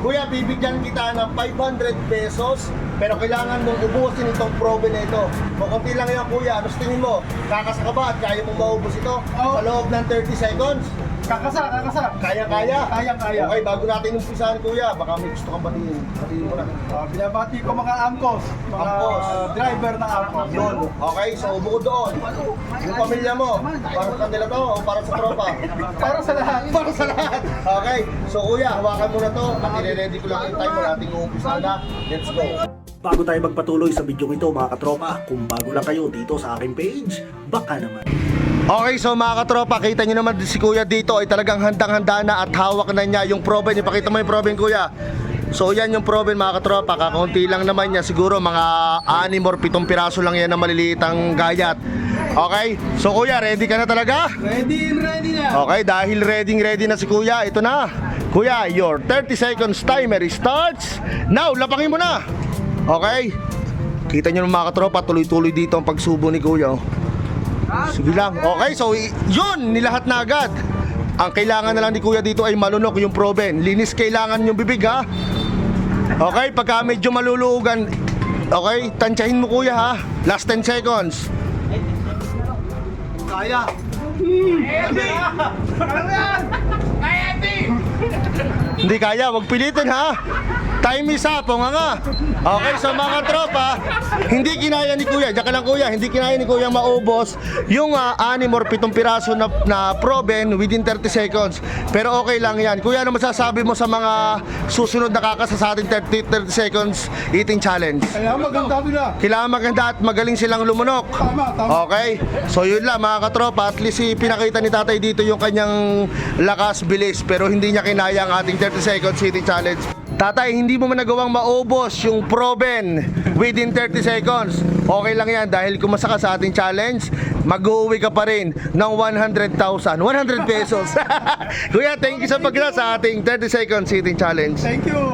Kuya, bibigyan kita ng 500 pesos, pero kailangan mong ubusin itong probe na ito. Kung konti lang yan, kuya, ano tingin mo? Kakasa ka ba at kaya mong maubos ito sa loob ng 30 seconds? Kakasa. Kaya-kaya? Kaya. Okay, bago natin umpisahan, kuya, baka may gusto kang batiin. Batiin mo na. Binabati ko mga angkos, mga Angkos. driver ng angkos. Yun. Okay, so bukod doon, yung pamilya mo, para sa kanila to o para sa tropa? Para sa lahat. Para sa lahat. Okay, so kuya, hawakan mo na to at i-ready ko lang yung timer natin umpisahan na. Let's go. Bago tayo magpatuloy sa video ito mga katropa, kung bago lang kayo dito sa aking page, baka naman. Okay, so mga katropa, kita nyo naman si kuya dito ay talagang handang-handa na at hawak na niya yung proben. Ipakita mo yung proben, kuya. So yan yung proben mga katropa, kakaunti lang naman niya, siguro mga 6 or 7 piraso lang yan na maliliit ang gayat. Okay, so kuya, ready ka na talaga? Ready na. Okay, dahil ready na si kuya, ito na. Kuya, your 30 seconds timer starts now. Lapangin mo na. Okay, kita nyo mga katropa, tuloy-tuloy dito ang pagsubo ni kuya. Sige lang. Okay, so yun, nilahat na agad. Ang kailangan na lang ni kuya dito ay malunok yung proben. Linis kailangan yung bibig, ha. Okay, pagka medyo malulugan, okay, tansyahin mo kuya, ha. Last 10 seconds. Kaya. Hindi kaya, wag pilitin, ha. Time is up, nga. Okay, so mga tropa, hindi kinaya ni kuya, diyan ka lang kuya, hindi kinaya ni kuya maubos yung 6 or 7 piraso na proben within 30 seconds. Pero okay lang yan. Kuya, ano masasabi mo sa mga susunod na kakasa sa ating 30 seconds eating challenge? Kaya maganda na. Kailangan maganda at magaling silang lumunok. Tama. Okay? So yun lang mga katropa, at least pinakita ni tatay dito yung kanyang lakas, bilis, pero hindi niya kinaya ang ating 30 seconds eating challenge. Tatay, hindi mo man nagawang maubos yung proben within 30 seconds. Okay lang yan dahil kumasa ka sa ating challenge, mag-uwi ka pa rin ng 100,000, 100 pesos. Kuya, thank you sa pagla sa ating 30 seconds eating challenge. Thank you.